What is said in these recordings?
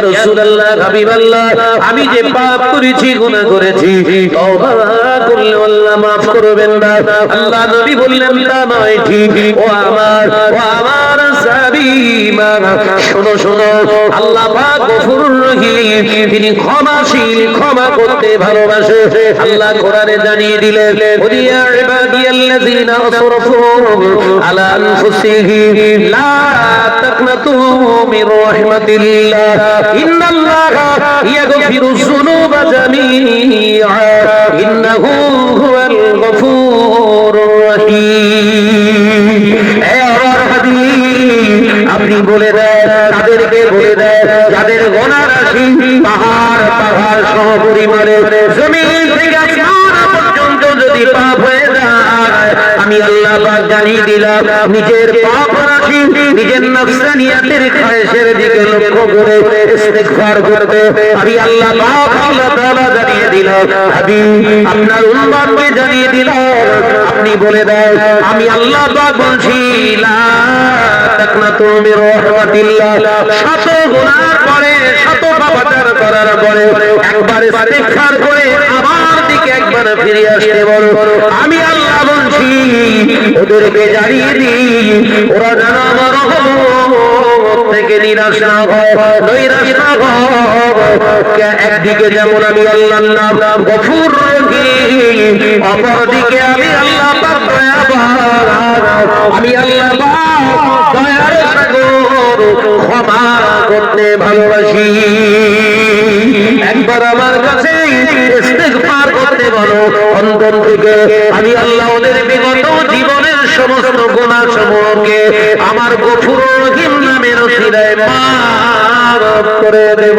রাসূলুল্লাহ হাবিবাল্লাহ, আমি যে পাপ করেছি, গুনাহ করেছি, তওবা করলে আল্লাহ মাফ করবেন না। আল্লাহ নবী বললেন তা নয় ঠিক। ও আমার সাহাবীরা, শোনো শোনো, আল্লাহ পাক গফুরুর রহিম, তিনি ক্ষমাশীল, ক্ষমা করতে ভালোবাসে। আল্লাহ কোরআনে জানিয়ে দিলেন, ইয়া ইবাদিয়াল্লাযীনা আসরাফু আলা আনফুসিহিম লা তাকনাতু মির রাহমাতিল্লাহ ইন্নাল্লাহা ইয়াগফিরুয যুনুবা জামিআ ইন্নাহু হুয়াল গফুরুর রহিম। আপনি বলে দেন, তাদেরকে বলে দেন যাদের গুনাহ রাশি পাহাড় পাহাড় সহ পরিমাণে জমিন থেকে আসমান পর্যন্ত যদি পাপ হয়ে যায়, আমি আল্লাহ পাক জানিয়ে দিলাম, নিজের পাপ রাশি নিজের নফসানিয়াতের খায়েশের দিকে লক্ষ্য করে ইস্তিগফার করতে আমি আল্লাহ পাক আল্লাহ তাআলা জানিয়ে দিলাম। হাবিব আপনার উম্মতকে জানিয়ে দিলাম, আপনি বলে দেন, আমি আল্লাহ পাক বলছি, লা তাকনাতু মির রাহমাতিল্লাহ। শত গুনার পরে, শত পাপাচার করার পরে একবার ইস্তিগফার করে আমার দিকে একবার ফিরে আসতে বলো। আমি আল্লাহ বলছি, ওদেরকে জানিয়ে দিই, ওরা যেন আমার রহমত থেকে নিরাশ না হয়, নৈরাশ না হয়। একদিকে যেমন আমি আল্লাহর নাম গফুর রহিম, অপরদিকে আমি আল্লাহ পাক দয়াবান, আমি আল্লাহ পাক দয়ার সাগর, ক্ষমা করতে ভালোবাসি। একবার আমার কাছে ইস্তিগফার করতে বলো অন্তর থেকে, আমি আল্লাহ ওদের বিগত জীবনের সমস্ত গুনাহ সমূহকে আমার গফুর রহিম নামের ওসিলায় মাফ করে দেব।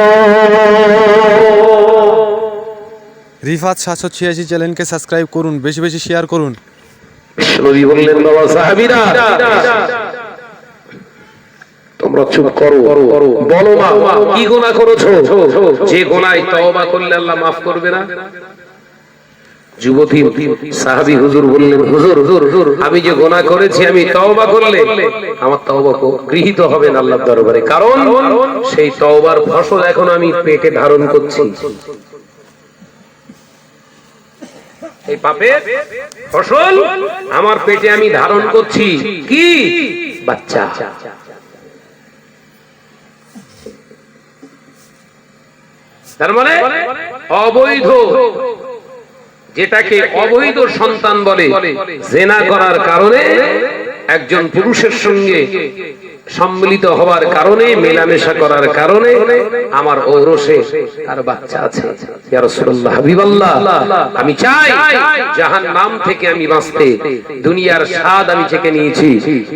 রিফাত 786 চ্যানেলকে সাবস্ক্রাইব করুন, বেশি বেশি শেয়ার করুন। নবী বললেন, বাবা সাহাবীরা তোমরা চুপ করো, বলো না কি গুনাহ করেছো, যে গুনাহে তওবা করলে আল্লাহ মাফ করবে না। যুবতী সাহাবী হুজুর বললেন, হুজুর আমি যে গুনাহ করেছি, আমি তওবা করলে আমার তওবা গৃহীত হবে না আল্লাহর দরবারে, কারণ সেই তওবার ফসল এখন আমি পেটে ধারণ করছি। এই পাপের ফসল আমার পেটে আমি ধারণ করছি, কি বাচ্চা। তার মানে অবৈধ, যেটাকে অবৈধ সন্তান বলে, জিনা করার কারণে, একজন পুরুষের সঙ্গে সম্মিলিত হওয়ার কারণে, মেলামেশা করার কারণে আমার ঔরসে আর বাচ্চা আছে। ইয়া রাসূলুল্লাহ হাবিবাল্লাহ, আমি চাই জাহান্নাম থেকে আমি বাঁচতে দুনিয়ার স্বাদ আমি চেখে নিয়েছি।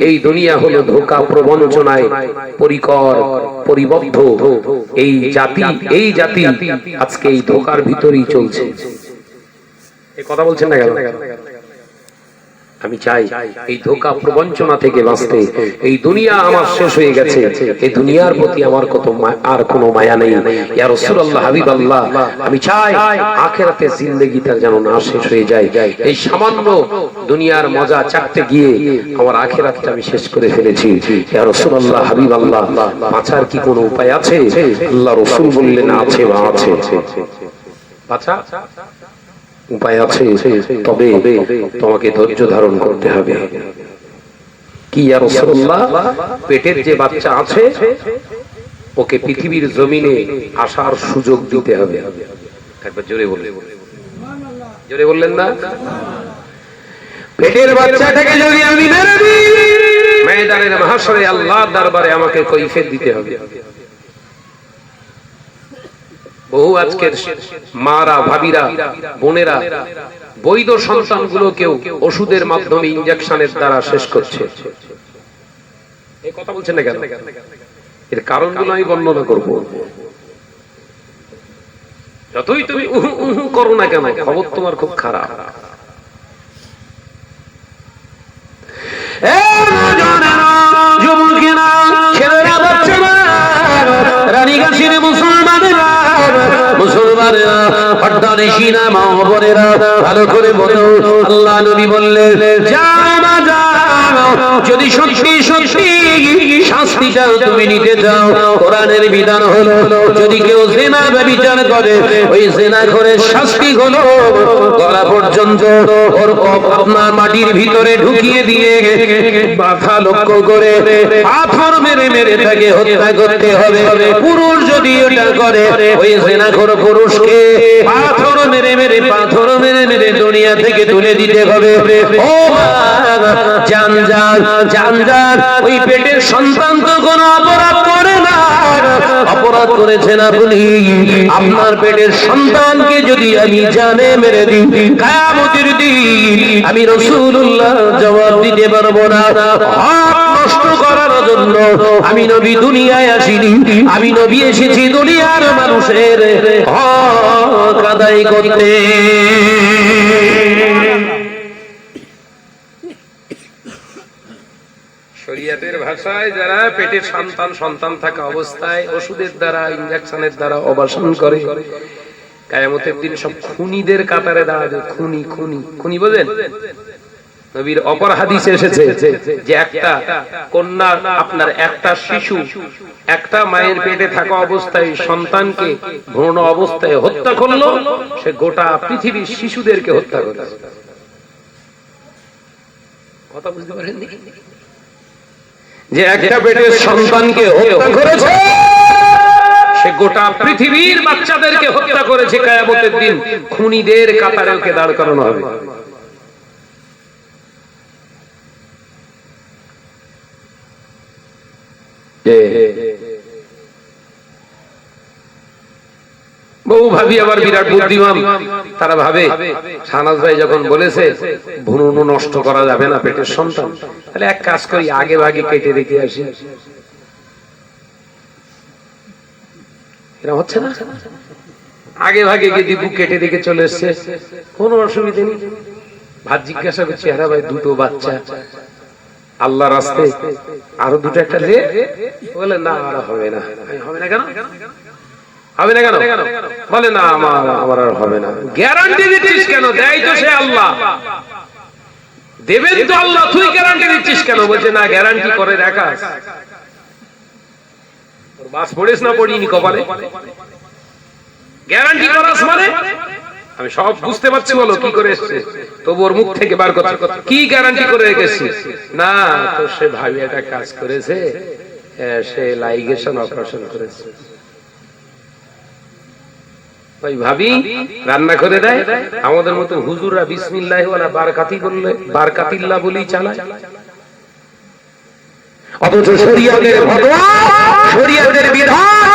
এই দুনিয়া হলো ধোঁকা প্রবঞ্চনায় পরিকর পরিবদ্ধ। এই জাতি আজকে এই ধোঁকার ভিতরেই চলছে। এই কথা বলছেন না কেন? আমি চাই এই ধোঁকা প্রবঞ্চনা থেকে বাঁচতে। এই দুনিয়া আমার শেষ হয়ে গেছে, এই দুনিয়ার প্রতি আমার আর কোনো মায়া নেই। ইয়া রাসূলুল্লাহ হাবিবাল্লাহ, আমি চাই আখিরাতে জিন্দেগিটা যেন না শেষ হয়ে যায়। এই সামান্য দুনিয়ার মজা চাকতে গিয়ে আমার আখিরাতটা আমি শেষ করে ফেলেছি। ইয়া রাসূলুল্লাহ হাবিবাল্লাহ, বাঁচার কি কোনো উপায় আছে? আল্লাহ রাসূল বললেন, আছে বা আছে। বাঁচা উপায় আছে, তবে তোমাকে ধৈর্য ধারণ করতে হবে। কি ইয়া রাসূলুল্লাহ, পেটের যে বাচ্চা আছে ওকে পৃথিবীর জমিনে আসার সুযোগ দিতে হবে। একবার জোরে বললেন, জোরে বললেন না? পেটের বাচ্চাটাকে যদি আমি মেরে দিই, ময়দানের মাহশরে আল্লাহর দরবারে আমাকে কৈফিয়ত দিতে হবে। বহু আজকের মারা, ভাবিরা, বোনেরা বৈধ সন্তানগুলোকেও ওষুধের মাধ্যমে, ইনজেকশনের দ্বারা শেষ করছে। এই কথা বলছেন না কেন? এর কারণগুলো আমি বর্ণনা করব। যতই তুমি করো না কেন, খবর তোমার খুব খারাপ। যুবকেরা, ছেলেরা, বাচ্চারা, রানীগাছির মুসলমানেরা, মুসলমানেরা, পর্দানিশিনা মা বোনেরা, ভালো করে বলো। আল্লাহ নবী বললেন, যা যদি সত্যি সত্যি শাস্তিটা তুমি নিতে চাও, কোরআনের বিধান হলো যদি কেউ জিনা ব্যভিচার করে, ওই জিনা করে শাস্তি হলো গলা পর্যন্ত ওর কপ আপনার মাটির ভিতরে ঢুকিয়ে দিয়ে মাথা লক্ষ্য করে পাথর মেরে মেরে তাকে হত্যা করতে হবে। পুরুষ যদি ওটা করে, ওই জিনাখোর পুরুষকে পাথর মেরে মেরে দুনিয়া থেকে তুলে দিতে হবে। ও জানজার ওই পেটের সন্তান তো কোনো অপরাধ করে না, অপরাধ করেছেন আপনি। আপনার পেটের সন্তানকে যদি আমি জানে মেরে দিই, কিয়ামতের দিন আমি রাসূলুল্লাহ জবাব দিতে পারবো না। হক নষ্ট করার জন্য আমি নবী দুনিয়ায় আসিনি, আমি নবী এসেছি দুনিয়ার মানুষের হক আদায় করতে। শরীয়তের ভাষায় যারা পেটের সন্তান থাকা অবস্থায় ওষুধের দ্বারা, ইনজেকশনের দ্বারা অবাসন করে, কিয়ামতের দিন সব খুনিদের কাতারে দাঁড়াবে। খুনি বোঝেন? নবীর অপর হাদিসে এসেছে যে একটা কন্যা, আপনার একটা শিশু একটা মায়ের পেটে থাকা অবস্থায় সন্তানকে ভ্রূণ অবস্থায় হত্যা করলো, সে গোটা পৃথিবীর শিশুদেরকে হত্যা করলো। কথা বুঝতে পারেননি? যে একটা পেটের সন্তানকে হত্যা করেছে, সে গোটা পৃথিবীর বাচ্চাদেরকে হত্যা করেছে। কিয়ামতের দিন খুনিদের কাতারে ওকে দাঁড় করানো হবে। বহু ভাবি আবার বিরাট বুদ্ধিমান, তারা ভাবে শাহনাজ ভাই যখন বলেছে ভ্রূণ নষ্ট করা যাবে না পেটের সন্তান, তাহলে এক কাজ করি, আগে ভাগে কেটে রেখে আসি। এরকম হচ্ছে না? আগে ভাগে দিবু কেটে রেখে চলে এসছে, কোনো অসুবিধা নেই। ভাত জিজ্ঞাসা করছি, হ্যাঁ ভাই দুটো বাচ্চা আল্লাহ রাস্তায়, আরো দুটো একটা লে, বলে না আর হবে না। হবে না কেন? হবে না কেন? বলে না আমার আর হবে না। গ্যারান্টি দিচ্ছিস কেন? দেয় তো সে আল্লাহ, দেবেন তো আল্লাহ, তুই গ্যারান্টি দিচ্ছিস কেন? বলছে না, গ্যারান্টি করে দেখাস। বাস পড়িস না পড়িনি কপালে, গ্যারান্টি করাস মানে? আমি সব বুঝতে পারছি, বলো কি করে এসছে, তবু ওর মুখ থেকে বার কথা, কি গ্যারান্টি করে রেখেছি? না তো সে ভাবি একটা কাজ করেছে, সে লাইগেশন অপারেশন করেছে। ওই ভাবি রান্না করে দেয়, আমাদের মতো হুজুররা বিসমিল্লাহ ওয়ালা বারকাতি বললে বারকাতিল্লাহ বলেই চালায়। অথচ শরীয়তের ফতোয়া, শরীয়তের বিধান,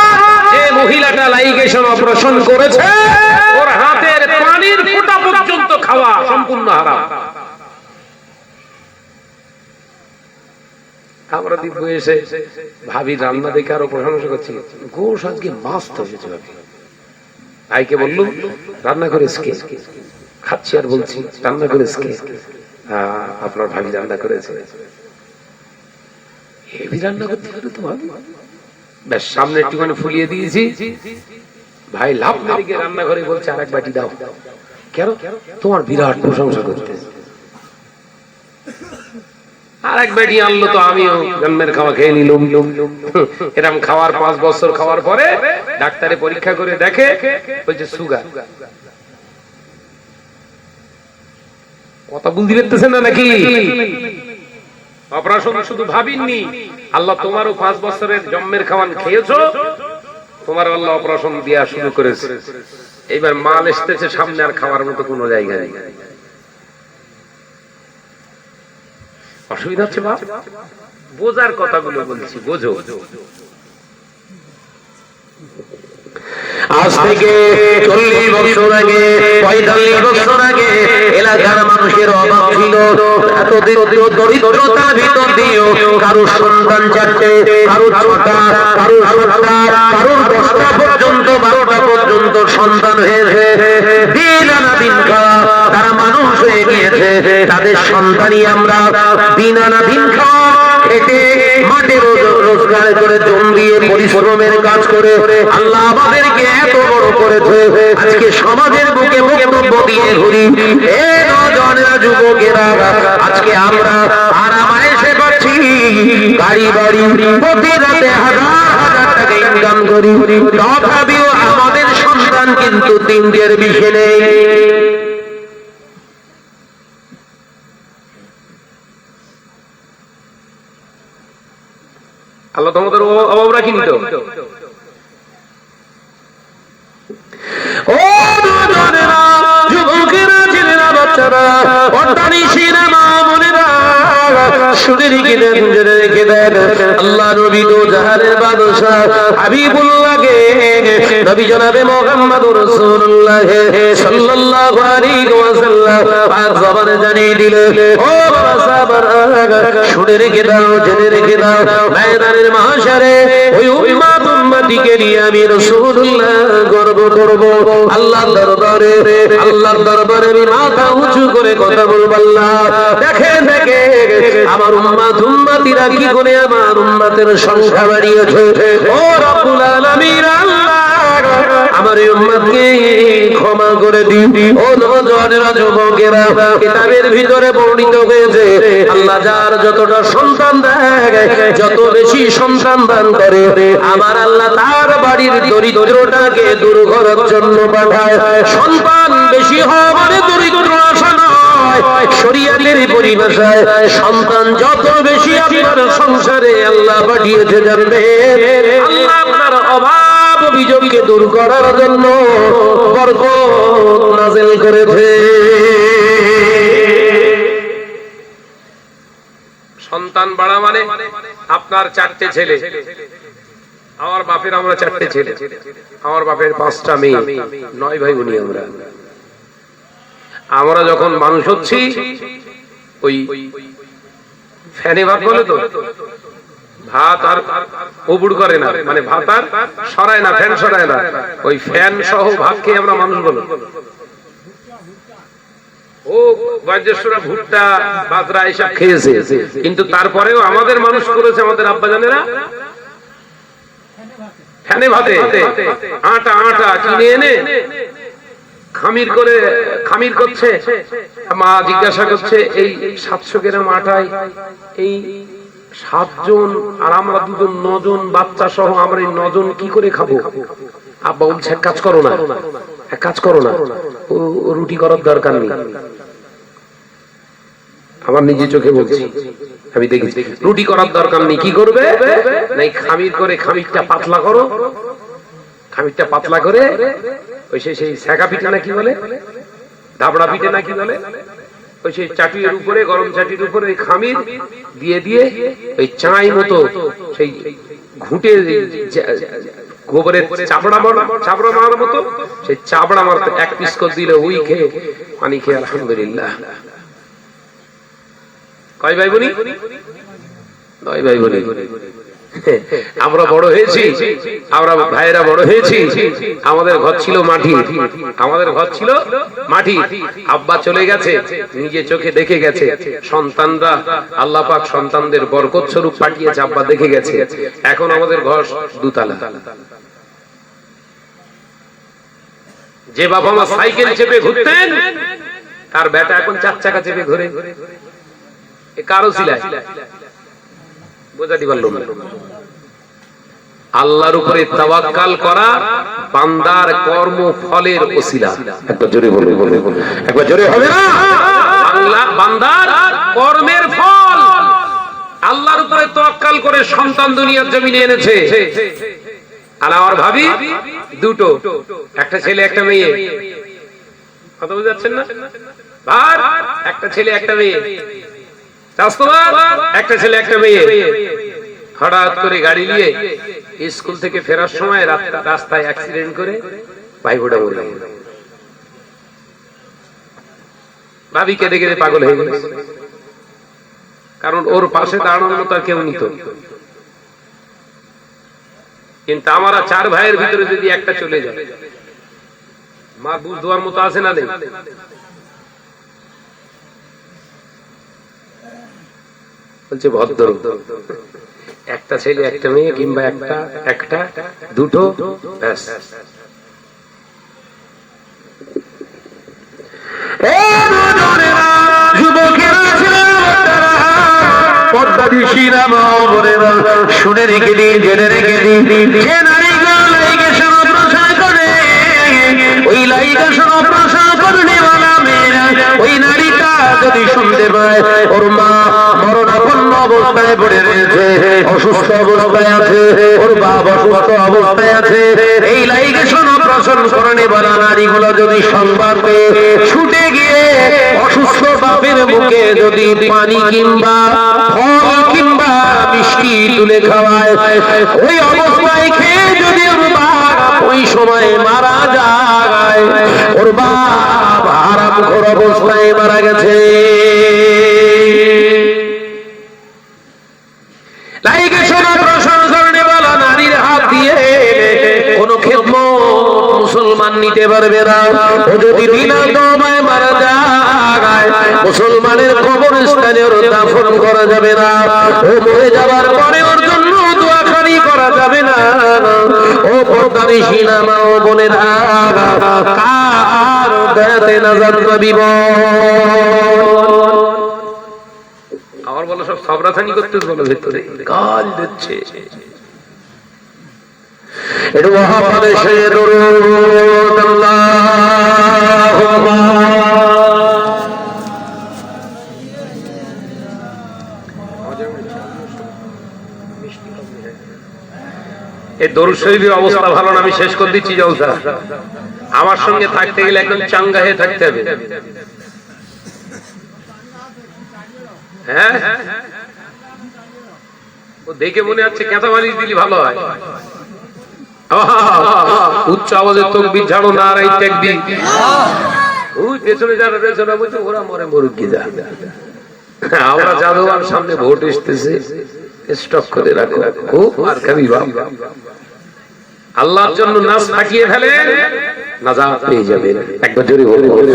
যে মহিলাটা লাইগেশন অপারেশন করেছে ওর হাতের পানির ফোঁটা পর্যন্ত খাওয়া সম্পূর্ণ হারাম। আমরা দিব্য এসে ভাবি রান্না দেখে আরো প্রশংসা করছি, গোশ আজকে মাস্ত হয়েছে। ভাইকে বললুম রান্না করেছ কে? খাচ্ছি আর বলছি রান্না করেছ কে? আপনার ভাবি রান্না করেছে। হেভি রান্না করতে পারে তো ভাবি। ব্যাস সামনে একটুখানি ফুলিয়ে দিয়েছি, ভাই লাভ মেরে গিয়ে রান্নাঘরে বলছে আর এক বাটি দাও। কেন? তোমার বিরাট প্রশংসা করতে। আর এক বাটি আনলো তো আমিও জন্মের খাওয়া খেয়ে নিলাম। এরকম খাওয়ার 5 বছর খাওয়ার পরে ডাক্তারে পরীক্ষা করে দেখে, বলছে সুগার। কথা বুঝতে পারতেছেন না নাকি? অপারেশন শুধু ভাবিনি, আল্লাহ তোমারও 5 বছরের জন্মের খাওয়ান খেয়েছো, তোমার আল্লাহ অপারেশন দেয়া শুরু করেছে। এইবার মাল এসতেছে সামনে, আর খাওয়ার মতো কোনো জায়গা নেই। অসুবিধা হচ্ছে বাপ? বোঝার কথাগুলো বলছি, বোঝো। আজ থেকে 40 বছর আগে, 45 বছর আগে এলাকার মানুষের অভাব ছিল। এত দরিদ্রতার ভিতর দিয়েও কারো সন্তান 4টে, কারো 6টা, কারো 7টা, কারো 10টা পর্যন্ত, 12টা পর্যন্ত সন্তান হয়েছে। দিন আনা দিন খাওয়া তারা মানুষ হয়ে গিয়েছে। তাদের সন্তানই আমরা দিন আনা দিন খাওয়া খেটে মাঠে রোজগার করে, জম দিয়ে পরিশ্রমের কাজ করে আল্লাহ আমাদেরকে এত বড় করেছে। আজকে সমাজের বুকে বক্তব্য দিয়ে ঘুরি, এ নজনেরা, যুবকেরা, আজকে আমরা আর আমাদের গাড়ি বাড়ি, প্রতি রাতে হাজার হাজার টাকা ইনকাম করি, তথাপিও আমাদের সন্তান কিন্তু তিনটের বেশি নেই। আল্লাহ তোমাদের অভাব রাখিনি তো। ও নওজওয়ানেরা, যুবকেরা, ছেলেরা, বাচ্চারা, অর্ধানীশীরা, মা বোনেরা, শুনে রেখে দেন, জেনে রেখে দেন, আল্লাহ নবী তো জাহানের বাদশাহ হাবিবুল্লাহকে নবী জনাবে মুহাম্মদুর রাসূলুল্লাহ সাল্লাল্লাহু আলাইহি ওয়াসাল্লাম পাক জবানে জানিয়ে দিলেন, ও বাবা সাহাবারা, শুনে রেখে দাও, জেনে রেখে দাও, ময়দানের মাহশারে ওই উম্মতিকে নিয়ে আমি রাসূলুল্লাহ গর্ব করব। আল্লাহর দরবারে, আল্লাহর দরবারে আমি মাথা উঁচু করে কথা বলবো। আল্লাহ দেখে দেখে আমার উম্মতিরা কি করে আমার উম্মতের সংখ্যা বাড়িয়েছে। ও রব্বুল আলামিন, আল্লাহ আমার এই উম্মতকে ক্ষমা করে দিন। ও নওজওয়ানেরা, যুবকেরা, কিতাবের ভিতরে বর্ণিত হয়েছে আল্লাহ যার যতটা সন্তান দেয়, যত বেশি সন্তান দান করে, আমার আল্লাহ তার বাড়ির দরিদ্রটাকে দূর করার জন্য পাঠায়। সন্তান বেশি হওয়া মানে দরিদ্র আসা নয়, শরীয়তের পরিভাষায় সন্তান যত বেশি আপনার সংসারে আল্লাহ পাঠিয়েছে, জানবে আল্লাহ আপনার অভাব অভিযোগকে দূর করার জন্য বরকত নাযিল করেছে। সন্তান বাড়া মানে আপনার 4টে ছেলে, আমার বাপের আমরা 4টে ছেলে, আমার বাপের 5টা মেয়ে, 9 ভাই বোন। আমরা যখন মানুষ হচ্ছি ওই ফ্যানে ভাত বলে তো, ভাত আর উবুড় করে না, মানে ভাত আর সরায় না, ফ্যান সরায় না, ওই ফ্যান সহ ভাত খেয়ে আমরা মানুষ বলো। ও বয়োজ্যেষ্ঠরা ভুট্টা বাজরা এসব খেয়েছে, কিন্তু তারপরেও আমাদের মানুষ করেছে আমাদের আব্বাজানেরা ফ্যানে ভাতে। আটা কিনে এনে খামির করছে। মা জিজ্ঞাসা করছে, এই 700 গ্রাম আটায় এই 7 জন, আর আমরা 2 জন, 9 জন বাচ্চা সহ আমরা এই 9 জন কি করে খাবো? আব্বা বলছে, এক কাজ করো না, ও রুটি করার দরকার নেই। আমার নিজে চোখে বলছি, আমি দেখেছি, রুটি করার দরকার নেই। কি করবে? নাই খামির করে, খামিরটা পাতলা করে ওই সেই সেকা পিঠা না কি বলে, ধাবড়া পিঠে না কি বলে, ওই সেই চাটুয়ের উপরে, গরম চাটুর উপরে ওই খামির দিয়ে ওই চাই মতো সেই ঘুটে গোবরের চাবড়া মারার মতো সেই চাবড়া মারতে 1 পিস করে দিলে ওই খেয়ে পানি খেয়ে আলহামদুলিল্লাহ। কয় ভাই বোনি? 9 ভাই বোনি। আমরা বড় হয়েছি, আমরা ভাইয়েরা বড় হয়েছি। আমাদের ঘর ছিল মাটি, আব্বা চলে গেছে, নিজে চোখে দেখে গেছে সন্তানরা, আল্লাহ পাক সন্তানদের বরকত স্বরূপ পাঠিয়েছে, আব্বা দেখে গেছে। এখন আমাদের ঘর 2 তলা। যে বাবা মা সাইকেল চেপে ঘুরতেন, তার বেটা এখন 4 চাকা চেপে ঘুরে। কারো ছিলায় বোঝাতে পারলাম না। আল্লাহর উপরে তাওয়াক্কাল করা বান্দার কর্ম ফলের ওসিলা। একবার জোরে বলে, একবার জোরে হবে না? বান্দার কর্মের ফল। আল্লাহর উপরে তাওয়াক্কাল করে সন্তান দুনিয়ার জমিনে এনেছে। আর আমার ভাবি 2টো, একটা ছেলে একটা মেয়ে। কথা বুঝতে পারছেন না? ভাই একটা ছেলে একটা মেয়ে, একটা ছেলে একটা মেয়ে। হঠাৎ করে গাড়ি নিয়ে স্কুল থেকে ফেরার সময় রাস্তায় অ্যাক্সিডেন্ট করে ভাইফোঁটা মরে গেল। ভাবি কেঁদে কেঁদে পাগল হয়ে গেল, কারণ ওর পাশে দাঁড়ানোর মতো আর কেউ নিত। কিন্তু আমরা 4 ভাইয়ের ভিতরে যদি একটা চলে যায়, মা বুঝ দেওয়ার মতো আছে না? নেই। বলছে ভদ্র, একটা ছেলে একটা মেয়ে, কিংবা একটা 2টো, ব্যাস। যুবকেরা, দিছি না মা বোনেরা, শুনে রেখে দিন, জেনে রেখে দিন, যে নারীগুলো লাইগেশন প্রসার করে, ওই লাইগেশন প্রসার করলে বালা মেয়েরা, ওই নারীটা যদি শুনতে পায় ওর মা মরণাপন্ন অবস্থায় পড়ে রয়েছে, অসুস্থ অবস্থায় আছে, ওর বাপ অসুস্থ অবস্থায় আছে, এই লাইগেশন অপারেশন করণে বলা নারীগুলো যদি সংবাদ পেয়ে ছুটে গিয়ে অসুস্থ বাপের মুখে যদি পানি কিংবা ফল কিংবা মিষ্টি তুলে খাওয়ায়, ওই অবস্থায় খেয়ে যদি ওর বাপ ওই সময় মারা যায়, ওর বাপ হারামখোর অবস্থায় মারা গেছে। লাইগেশন অপারেশন করণে বলা নারীর হাত দিয়ে কোন খেদমত মুসলমান নিতে পারবে না। ও যদি বিনা তওবায় মারা যায়, মুসলমানের কবরস্থানে ওর দাফন করা যাবে না। ও মরে যাবার পরে ওর জন্য দোয়াখানি করা যাবে না। ও পর্দানিশী মা ও বোনেরা, কার দয়াতে নাজাত পাবিব? আমার বলো সব সাবরাথানি করতে বলো, ভেতরে গাল দিচ্ছে। এটা মহাপ্রদেশে দরুদ আল্লাহুম্মা। এই দরুদ শরীফের অবস্থা ভালো না, আমি শেষ করে দিচ্ছি জলসা। আমার সঙ্গে থাকতে গেলে একদম চাঙ্গা হয়ে থাকতে হবে। হ্যাঁ, ও দেখে মনে হচ্ছে কেঁচা বালিশ দিলি ভালো হয়। উচ্চ আওয়াজে তাকবীর ঝাড়ো, নারায়ে তাকবীর। ওই পেছনে যারা পেছনে বলছে ওরা মরে মরুক কি যা। আমরা জাদুয়ার সামনে ভোট আসতেছে, স্টক করে রাখো, খুব আর খাবি বাপ। আল্লাহর জন্য নাচ ফাটিয়ে ফেলে, নাজাত পেয়ে যাবেন। একবার জোরে বলে।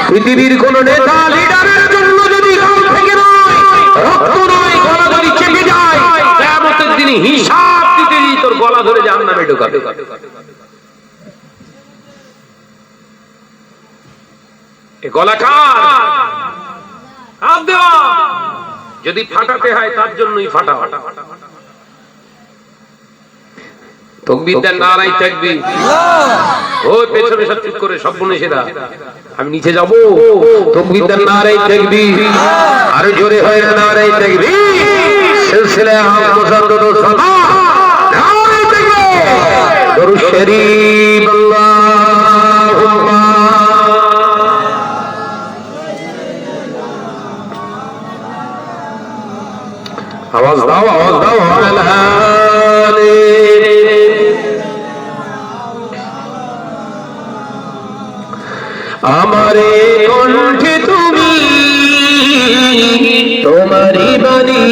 পৃথিবীর কোন নেতা লিডারের জন্য যদি গাল থেকে নয়, রক্ত নয়, গলা ধরে চেপে যায়, কিয়ামতের দিনে হিসাব দিতে গিয়ে তোর গলা ধরে জাহান্নামে ঢোকাবে। এ গলা কার? হাত দেওয়া। যদি ফাটাতে হয় তার জন্যই ফাটা। তাকবীর দেন, নারায়ে তাকবীর। ওই পেছনে সব চুপ করে, সব বনেছেরা আমি নিচে যাব। তাকবীর দেন, নারায়ে তাকবীর। আরো জোরে হয় না, নারায়ে তাকবীর। সিলসিলা আহমদ মুসাদ্দাদ সালাম, নারায়ে তাকবীর। দরুদ শরীফ আল্লাহুম্মা। আওয়াজ দাও, আওয়াজ দাও। আমারে কণ্ঠে তুমি তোমারি বাণী